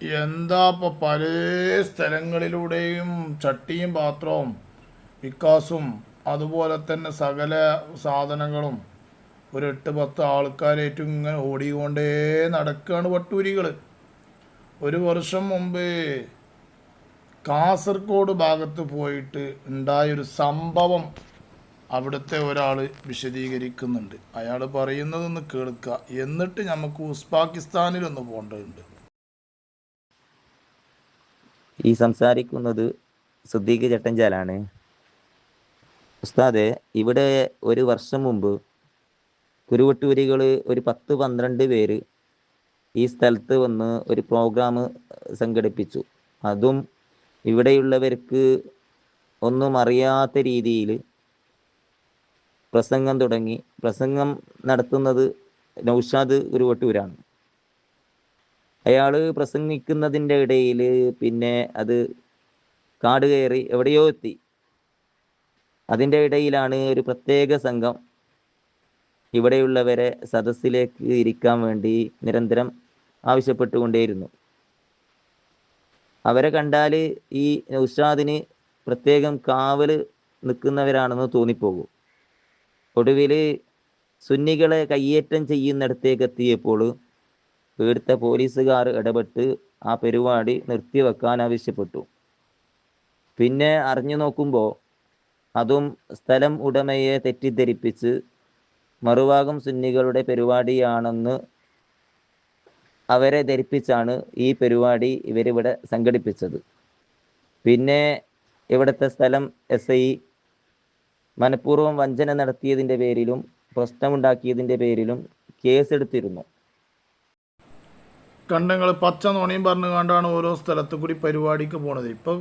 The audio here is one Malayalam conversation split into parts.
എന്താ ഇപ്പോൾ പല സ്ഥലങ്ങളിലൂടെയും ചട്ടിയും പാത്രവും വിക്കാസും അതുപോലെ തന്നെ സകല സാധനങ്ങളും ഒരു 8-10 ആൾക്കാരായിട്ടും ഇങ്ങനെ ഓടിക്കൊണ്ടേ നടക്കുകയാണ് വട്ടൂരികൾ. ഒരു വർഷം മുമ്പ് കാസർഗോഡ് ഭാഗത്ത് പോയിട്ട് ഉണ്ടായൊരു സംഭവം അവിടുത്തെ ഒരാൾ വിശദീകരിക്കുന്നുണ്ട്. അയാൾ പറയുന്നതൊന്ന് കേൾക്കുക, എന്നിട്ട് നമുക്ക് ഉസ്ബെക്കിസ്ഥാനിലൊന്ന് പോകേണ്ടതുണ്ട്. ഈ സംസാരിക്കുന്നത് സുദ്ദീഖ് ചട്ടഞ്ചാലാണ്. ഉസ്താദെ, ഇവിടെ ഒരു വർഷം മുമ്പ് കുരുവട്ടൂരികൾ ഒരു 10-12 പേര് ഈ സ്ഥലത്ത് വന്ന് ഒരു പ്രോഗ്രാം സംഘടിപ്പിച്ചു. അതും ഇവിടെയുള്ളവർക്ക് ഒന്നും അറിയാത്ത രീതിയിൽ പ്രസംഗം തുടങ്ങി. പ്രസംഗം നടത്തുന്നത് നൗഷാദ് കുരുവട്ടൂരാണ്. അയാൾ പ്രസംഗിക്കുന്നതിൻ്റെ ഇടയിൽ പിന്നെ അത് കാട് കയറി എവിടെയോ എത്തി. അതിൻ്റെ ഇടയിലാണ് ഒരു പ്രത്യേക സംഘം ഇവിടെയുള്ളവരെ സദസ്സിലേക്ക് ഇരിക്കാൻ വേണ്ടി നിരന്തരം ആവശ്യപ്പെട്ടുകൊണ്ടേയിരുന്നു. അവരെ കണ്ടാൽ ഈ നൗഷാദിന് പ്രത്യേകം കാവൽ നിൽക്കുന്നവരാണെന്ന് തോന്നിപ്പോകും. ഒടുവിൽ സുന്നികളെ കയ്യേറ്റം ചെയ്യുന്നിടത്തേക്ക് എത്തിയപ്പോൾ ഇവിടുത്തെ പോലീസുകാർ ഇടപെട്ട് ആ പരിപാടി നിർത്തിവെക്കാൻ ആവശ്യപ്പെട്ടു. പിന്നെ അറിഞ്ഞു നോക്കുമ്പോൾ അതും സ്ഥലം ഉടമയെ തെറ്റിദ്ധരിപ്പിച്ച് മറുഭാഗം സുന്നികളുടെ പരിപാടിയാണെന്ന് അവരെ ധരിപ്പിച്ചാണ് ഈ പരിപാടി ഇവരിവിടെ സംഘടിപ്പിച്ചത്. പിന്നെ ഇവിടുത്തെ സ്ഥലം SI മനഃപൂർവ്വം വഞ്ചന നടത്തിയതിൻ്റെ പേരിലും പ്രശ്നമുണ്ടാക്കിയതിൻ്റെ പേരിലും കേസെടുത്തിരുന്നു. കണ്ടങ്ങൾ പച്ച നുണയും പറഞ്ഞു കണ്ടാണ് ഓരോ സ്ഥലത്തു കൂടി പരിപാടിക്ക് പോണത്. ഇപ്പോൾ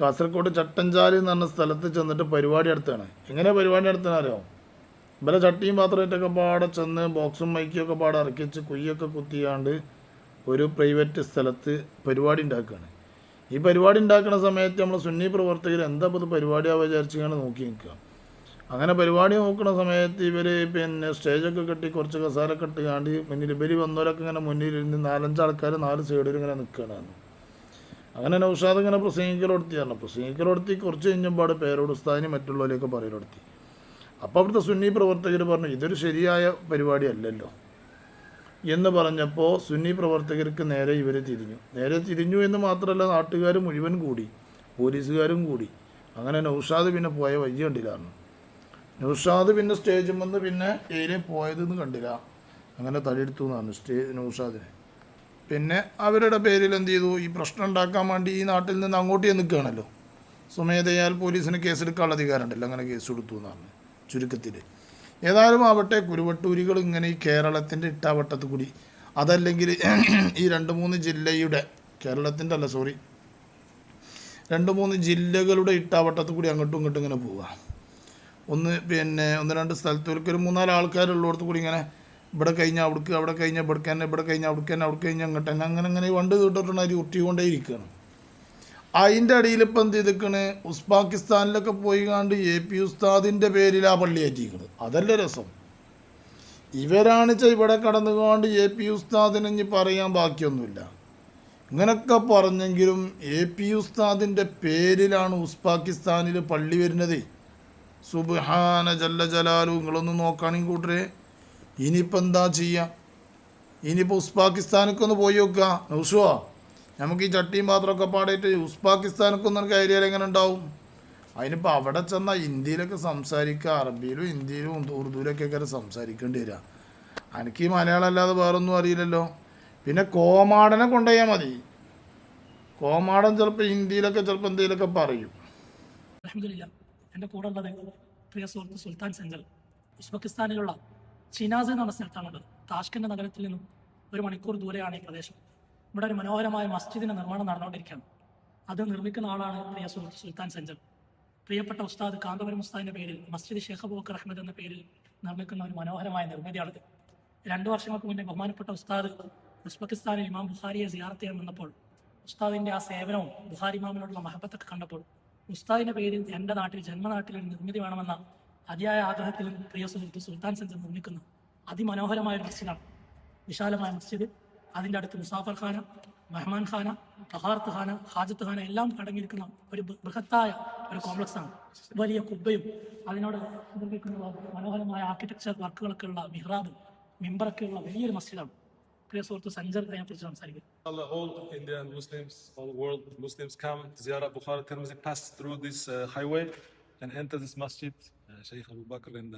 കാസർഗോഡ് ചട്ടഞ്ചാല് എന്ന് പറഞ്ഞ സ്ഥലത്ത് ചെന്നിട്ട് പരിപാടി നടത്തുകയാണ്. എങ്ങനെ പരിപാടി നടത്തുന്ന അറിയാമോ? ഇവരെ ചട്ടിയും പാത്രമായിട്ടൊക്കെ പാടെ ചെന്ന് ബോക്സും മൈക്കൊക്കെ പാടെ ഇറക്കി വെച്ച് കുയ്യൊക്കെ കുത്തിയാണ്ട് ഒരു പ്രൈവറ്റ് സ്ഥലത്ത് പരിപാടി ഉണ്ടാക്കുകയാണ്. ഈ പരിപാടി ഉണ്ടാക്കുന്ന സമയത്ത് നമ്മൾ സുന്നി പ്രവർത്തകർ എന്താ ഇപ്പോൾ പരിപാടിയാവുക വിചാരിച്ചിങ്ങനെ നോക്കി നിൽക്കുക. അങ്ങനെ പരിപാടി നോക്കുന്ന സമയത്ത് ഇവർ പിന്നെ സ്റ്റേജൊക്കെ കെട്ടി കുറച്ച് കസാരൊക്കെ ഇട്ടുകാണ്ട് മുന്നിൽ ഇവർ വന്നവരൊക്കെ ഇങ്ങനെ മുന്നിലിരുന്ന് 4-5 ആൾക്കാർ 4 സൈഡിൽ ഇങ്ങനെ നിൽക്കുകയാണ്. അങ്ങനെ നൗഷാദ് ഇങ്ങനെ പ്രസംഗിക്കലോടത്തി കുറച്ച് കഴിഞ്ഞപ്പോൾ പേരോട് ഉസ്താദിന് മറ്റുള്ളവരെയൊക്കെ പറയലോടത്തി. അപ്പോൾ അവിടുത്തെ സുന്നി പ്രവർത്തകർ പറഞ്ഞു, ഇതൊരു ശരിയായ പരിപാടി അല്ലല്ലോ എന്ന് പറഞ്ഞപ്പോൾ സുന്നി പ്രവർത്തകർക്ക് നേരെ തിരിഞ്ഞു എന്ന് മാത്രമല്ല, നാട്ടുകാർ മുഴുവൻ കൂടി, പോലീസുകാരും കൂടി. അങ്ങനെ നൗഷാദ് പിന്നെ പോയ വഴി കണ്ടില്ലായിരുന്നു. നൗഷാദ് പിന്നെ സ്റ്റേജിൽ വന്ന് പിന്നെ ഏരിയ പോയതെന്ന് കണ്ടില്ല. അങ്ങനെ തടിയെടുത്തു എന്നാണ് നൗഷാദിനെ. പിന്നെ അവരുടെ പേരിൽ എന്ത് ചെയ്തു, ഈ പ്രശ്നം ഉണ്ടാക്കാൻ വേണ്ടി ഈ നാട്ടിൽ നിന്ന് അങ്ങോട്ട് നിൽക്കുകയാണല്ലോ, സ്വമേധയാൽ പോലീസിന് കേസെടുക്കാനുള്ള അധികാരമുണ്ടല്ലോ, അങ്ങനെ കേസ് കൊടുത്തു എന്നാണ് ചുരുക്കത്തിൽ. ഏതായാലും ആവട്ടെ, കുരുവട്ടൂരികൾ ഇങ്ങനെ ഈ കേരളത്തിൻ്റെ ഇട്ടാവട്ടത്തിൽ കൂടി, അതല്ലെങ്കിൽ ഈ 2-3 ജില്ലയുടെ, കേരളത്തിൻ്റെ അല്ല സോറി 2-3 ജില്ലകളുടെ ഇട്ടാവട്ടത്തിൽ കൂടി അങ്ങോട്ടും ഇങ്ങോട്ടും ഇങ്ങനെ പോവുക. ഒന്ന് 2 സ്ഥലത്തേക്ക് ഒരു 3-4 ആൾക്കാരുള്ളിടത്ത് കൂടി ഇങ്ങനെ ഇവിടെ കഴിഞ്ഞാൽ അവിടേക്ക്, അവിടെ കഴിഞ്ഞാൽ ഇവിടെ തന്നെ, ഇവിടെ കഴിഞ്ഞാൽ അവിടേക്ക് തന്നെ, അവിടെ കഴിഞ്ഞാൽ അങ്ങോട്ട് തന്നെ, അങ്ങനെ വണ്ട് കിട്ടിട്ടുണ്ട് അരി ഉരുട്ടിക്കൊണ്ടേ ഇരിക്കുകയാണ്. അതിൻ്റെ അടിയിൽ ഇപ്പം എന്ത് ചെയ്തിരിക്കണ്, ഉസ്ബെക്കിസ്ഥാനിലൊക്കെ പോയി കണ്ട് AP ഉസ്താദിൻ്റെ പേരിൽ ആ പള്ളി ഏറ്റിരിക്കുന്നത്. അതല്ലേ രസം. ഇവരാണ് ഇവിടെ കടന്നുകൊണ്ട് AP ഉസ്താദിനെ ഇനി പറയാൻ ബാക്കിയൊന്നുമില്ല. ഇങ്ങനൊക്കെ പറഞ്ഞെങ്കിലും AP ഉസ്താദിൻ്റെ പേരിലാണ് ഉസ്ബെക്കിസ്ഥാനിൽ പള്ളി വരുന്നത്. സുബ്ഹാന ജല്ല ജലാലു. നിങ്ങളൊന്ന് നോക്കുകയാണെങ്കിൽ കൂട്ടരെ, ഇനിയിപ്പോൾ എന്താ ചെയ്യുക? ഇനിയിപ്പോൾ ഉസ്ബെക്കിസ്ഥാനിക്കൊന്ന് പോയി നോക്കുക. നൗഷുവാ, നമുക്ക് ഈ ചട്ടിയും പാത്രമൊക്കെ പാടിയിട്ട് ഉസ്ബെക്കിസ്ഥാനിക്കൊന്നും എനിക്ക് ഐഡിയയിൽ എങ്ങനെ ഉണ്ടാവും? അതിനിപ്പോൾ അവിടെ ചെന്നാൽ ഹിന്ദിയിലൊക്കെ സംസാരിക്കുക, അറബിയിലും ഹിന്ദിയിലും ഉറുദുവിലൊക്കെ സംസാരിക്കേണ്ടി വരിക. എനിക്ക് ഈ മലയാളം അല്ലാതെ വേറൊന്നും അറിയില്ലല്ലോ. പിന്നെ കോമാടനെ കൊണ്ടുപോയാൽ മതി. കോമാടൻ ചിലപ്പോൾ ഹിന്ദിയിലൊക്കെ ചിലപ്പോൾ എന്തെങ്കിലുമൊക്കെ പറയും. എൻ്റെ കൂടെ ഉള്ളത് പ്രിയ സുഹൃത്ത് സുൽത്താൻ സെഞ്ചൽ. ഉസ്ബെക്കിസ്ഥാനിലുള്ള ചിനാസ് എന്ന് പറഞ്ഞ സ്ഥലത്താണുള്ളത്. താഷ്കന്റ് നഗരത്തിൽ നിന്നും 1 മണിക്കൂർ ദൂരെയാണ് ഈ പ്രദേശം. ഇവിടെ ഒരു മനോഹരമായ മസ്ജിദിൻ്റെ നിർമ്മാണം നടന്നുകൊണ്ടിരിക്കുകയാണ്. അത് നിർമ്മിക്കുന്ന ആളാണ് പ്രിയ സുഹൃത്ത് സുൽത്താൻ സെഞ്ചൽ. പ്രിയപ്പെട്ട ഉസ്താദ് കാന്തപുരം ഉസ്താദിൻ്റെ പേരിൽ മസ്ജിദ് ഷെയ്ഖ് അബൂബക്കർ അഹ്മദ് എന്ന പേരിൽ നിർമ്മിക്കുന്ന ഒരു മനോഹരമായ നിർമ്മിതിയാണിത്. 2 വർഷങ്ങൾക്ക് മുന്നേ ബഹുമാനപ്പെട്ട ഉസ്താദ് ഉസ്ബെക്കിസ്ഥാനിൽ ഇമാം ബുഖാരിയെ സിയാറത്ത് ചെയ്യാൻ വന്നപ്പോൾ ഉസ്താദിൻ്റെ ആ സേവനവും ബുഖാരി ഇമാമിനോടുള്ള മഹബത്തൊക്കെ കണ്ടപ്പോൾ ഉസ്താദിൻ്റെ പേരിൽ എൻ്റെ നാട്ടിൽ ജന്മനാട്ടിൽ ഒരു നിർമ്മിതി വേണമെന്ന അതിയായ ആഗ്രഹത്തിൽ പ്രിയ സുഹൃത്ത് സുൽത്താൻ സെഞ്ചൽ നിർമ്മിക്കുന്ന അതിമനോഹരമായ ഒരു മസ്ജിദാണ്. വിശാലമായ മസ്ജിദ്, അതിൻ്റെ അടുത്ത് മുസാഫർ ഖാന, മെഹ്മാൻ ഖാന, തഹാർത്ത് ഖാന, ഹാജത്ത് ഖാന എല്ലാം അടങ്ങിയിരിക്കുന്ന ഒരു ബൃഹത്തായ ഒരു കോംപ്ലക്സാണ്. വലിയ കുബ്ബയും അതിനോട് നിർമ്മിക്കുന്ന മനോഹരമായ ആർക്കിടെക്ചർ വർക്കുകളൊക്കെ ഉള്ള മിഹ്റാബും മിമ്പറൊക്കെ ഉള്ള വലിയൊരു മസ്ജിദാണ്. പ്രിയ സുഹൃത്ത് സഞ്ജർ അതിനെക്കുറിച്ച് സംസാരിക്കും. All Indian Muslims, all world Muslims come to Ziyarah Bukhara Tirmizi, pass through this highway and enter this masjid. Shaykh Abu Bakr and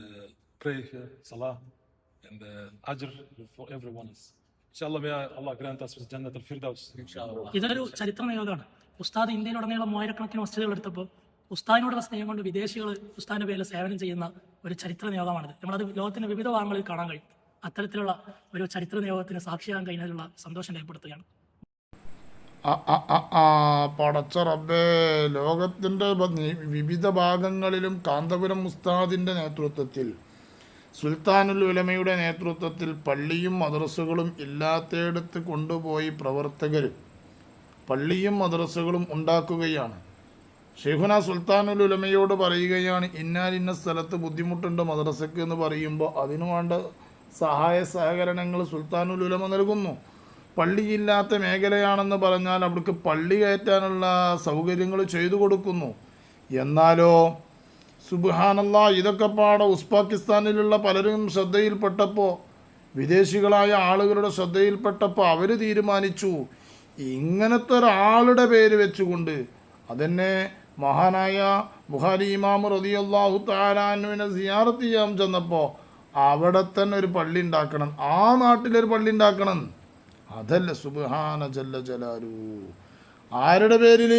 pray here, salah and ajr for everyone else. Inshallah, may Allah grant us with Jannat al-Firdaus. Inshallah. ഇതൊരു ചരിത്ര നിയോഗമാണ്. ഉസ്താദ് ഇന്ത്യയിലുടനീളം 1000കണക്കിന് മസ്ജിദുകൾ എടുത്തപ്പോൾ ഉസ്താദിനോടുള്ള സ്നേഹം കൊണ്ട് വിദേശികൾ ഉസ്താദിന്റെ പേരിൽ സേവനം ചെയ്യുന്ന ഒരു ചരിത്ര നിയോഗമാണിത്. നമ്മളത് ലോകത്തിന്റെ വിവിധ ഭാഗങ്ങളിൽ കാണാൻ കഴിയും. അത്തരത്തിലുള്ള ഒരു ചരിത്ര നിയോഗത്തിന് സാക്ഷിയാകാൻ കഴിഞ്ഞതിലുള്ള സന്തോഷം രേഖപ്പെടുത്തുകയാണ്. പടച്ച റബ്ബേ, ലോകത്തിൻ്റെ വിവിധ ഭാഗങ്ങളിലും കാന്തപുരം ഉസ്താദിൻ്റെ നേതൃത്വത്തിൽ, സുൽത്താനുൽ ഉലമയുടെ നേതൃത്വത്തിൽ പള്ളിയും മദ്രസകളും ഇല്ലാത്തയിടത്ത് കൊണ്ടുപോയി പ്രവർത്തകർ പള്ളിയും മദ്രസകളും ഉണ്ടാക്കുകയാണ്. ഷെയ്ഖുന സുൽത്താനുൽ ഉലമയോട് പറയുകയാണ്, ഇന്ന സ്ഥലത്ത് ബുദ്ധിമുട്ടുണ്ട് മദ്രസയ്ക്ക് എന്ന് പറയുമ്പോൾ അതിനു വേണ്ട സഹായ സഹകരണങ്ങൾ സുൽത്താനുൽ ഉലമ നൽകുന്നു. പള്ളിയില്ലാത്ത മേഖലയാണെന്ന് പറഞ്ഞാൽ അവിടേക്ക് പള്ളി കയറ്റാനുള്ള സൗകര്യങ്ങൾ ചെയ്തു കൊടുക്കുന്നു. എന്നാലോ സുബ്ഹാനല്ലാഹ്, ഇതൊക്കെ പാടെ ഉസ്ബെക്കിസ്ഥാനിലുള്ള പലരും ശ്രദ്ധയിൽപ്പെട്ടപ്പോൾ, വിദേശികളായ ആളുകളുടെ ശ്രദ്ധയിൽപ്പെട്ടപ്പോൾ അവർ തീരുമാനിച്ചു ഇങ്ങനത്തെ ഒരാളുടെ പേര് വെച്ചുകൊണ്ട്, അതെന്നെ മഹാനായ ബുഖാരി ഇമാം റളിയല്ലാഹു തആല അൻഹുവിനെ സിയാറത്ത് ചെയ്യാൻ ചെന്നപ്പോൾ അവിടെ തന്നെ ഒരു പള്ളി ഉണ്ടാക്കണം, ആ നാട്ടിലൊരു പള്ളി ഉണ്ടാക്കണം. അതല്ല സുബ്ഹാന ജല്ല ജലാലു. ആരുടെ പേരിൽ?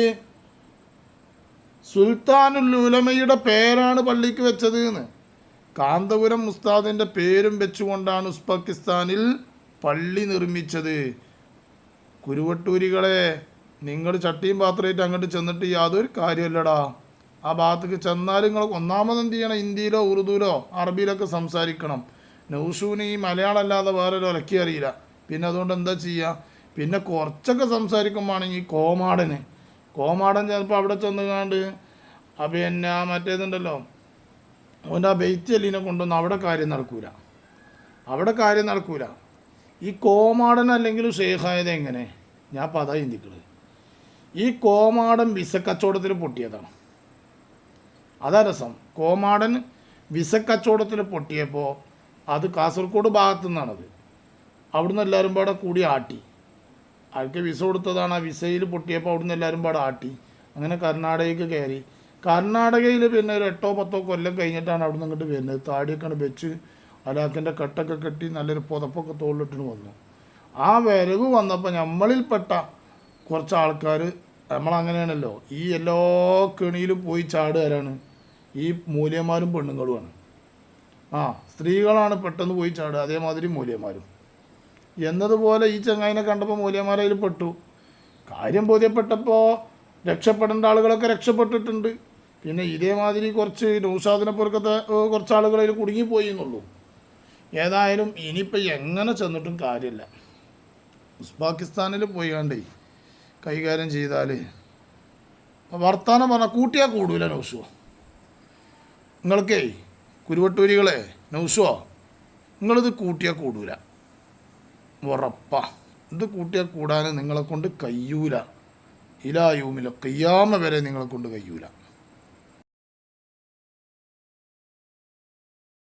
സുൽത്താനുൽ ഉലമയുടെ പേരാണ് പള്ളിക്ക് വെച്ചത് എന്ന്. കാന്തപുരം ഉസ്താദിൻ്റെ പേരും വെച്ചുകൊണ്ടാണ് ഉസ്ബെക്കിസ്ഥാനിൽ പള്ളി നിർമ്മിച്ചത്. കുരുവട്ടൂരികളെ, നിങ്ങൾ ചട്ടിയും പാത്രമായിട്ട് അങ്ങോട്ട് ചെന്നിട്ട് യാതൊരു കാര്യമല്ലടാ. ആ ഭാഗത്തേക്ക് ചെന്നാൽ നിങ്ങൾ ഒന്നാമത് എന്ത് ചെയ്യണം? ഹിന്ദിയിലോ ഉറുദുവിലോ അറബിയിലൊക്കെ സംസാരിക്കണം. നൗഷൂന് ഈ മലയാളം അല്ലാതെ വേറെ ഒലക്കി അറിയില്ല. പിന്നെ അതുകൊണ്ട് എന്താ ചെയ്യുക? പിന്നെ കുറച്ചൊക്കെ സംസാരിക്കുമ്പോഴാണെങ്കിൽ കോമാടൻ ചിലപ്പോൾ അവിടെ ചെന്നുകാണ്ട് പിന്നെ മറ്റേതുണ്ടല്ലോ അവൻ്റെ ആ ബെയ്ത്തല്ലിനെ കൊണ്ടൊന്നും അവിടെ കാര്യം നടക്കൂല. ഈ കോമാടൻ അല്ലെങ്കിൽ ഷെയ്ഖായത് എങ്ങനെ? ഞാൻ അപ്പോൾ അതാ ചിന്തിക്കുന്നത്. ഈ കോമാടൻ വിസക്കച്ചവടത്തിൽ പൊട്ടിയതാണ്. അതാ രസം. കോമാടൻ വിസക്കച്ചവടത്തിൽ പൊട്ടിയപ്പോൾ അത് കാസർഗോഡ് ഭാഗത്തു നിന്നാണത്. അവിടുന്ന് എല്ലാവരും പാടെ കൂടി ആട്ടി. അയാൾക്ക് വിസ കൊടുത്തതാണ്. ആ വിസയിൽ പൊട്ടിയപ്പോൾ അവിടുന്ന് എല്ലാവരും പാടെ ആട്ടി. അങ്ങനെ കർണാടകയ്ക്ക് കയറി. കർണാടകയിൽ പിന്നെ ഒരു 8-10 കൊല്ലം കഴിഞ്ഞിട്ടാണ് അവിടുന്ന് ഇങ്ങോട്ട് വരുന്നത്. താടിയൊക്കെ വെച്ച് അലാക്കിൻ്റെ കെട്ടൊക്കെ കെട്ടി നല്ലൊരു പുതപ്പൊക്കെ തോളിലിട്ടിന് വന്നു. ആ വരവ് വന്നപ്പോൾ നമ്മളിൽപ്പെട്ട കുറച്ച് ആൾക്കാർ, നമ്മളങ്ങനെയാണല്ലോ, ഈ എല്ലാ കെണിയിലും പോയി ചാടുകാരാണ് ഈ മൂല്യന്മാരും പെണ്ണുങ്ങളുമാണ്. സ്ത്രീകളാണ് പെട്ടെന്ന് പോയി ചാടുക, അതേമാതിരി മൂല്യന്മാരും. എന്നതുപോലെ ഈ ചങ്ങായിനെ കണ്ടപ്പോൾ മൂല്യന്മാരതിൽ പെട്ടു. കാര്യം ബോധ്യപ്പെട്ടപ്പോൾ രക്ഷപ്പെടേണ്ട ആളുകളൊക്കെ രക്ഷപ്പെട്ടിട്ടുണ്ട്. പിന്നെ ഇതേമാതിരി കുറച്ച് നൗഷാദിനെ പോലത്തെ കുറച്ച് ആളുകൾ അതിൽ കുടുങ്ങിപ്പോയി എന്നുള്ളൂ. ഏതായാലും ഇനിയിപ്പോൾ എങ്ങനെ ചെന്നിട്ടും കാര്യമില്ല. ഉസ്ബെക്കിസ്ഥാനിൽ പോയി കണ്ടേ കൈകാര്യം ചെയ്താൽ വർത്താനം പറഞ്ഞാൽ കൂട്ടിയാൽ കൂടൂല. നൗഷോ, നിങ്ങൾക്കേ കുരുവട്ടൂരികളെ, നൗഷോ, നിങ്ങളിത് കൂട്ടിയാൽ കൂടൂല, ഉറപ്പാ. ഇത് കൂട്ടിയാൽ കൂടാൻ നിങ്ങളെ കൊണ്ട് കഴിയൂല. ഇലാ യൗമിൽ ഖിയാമ വരെ നിങ്ങളെ കൊണ്ട് കഴിയൂല.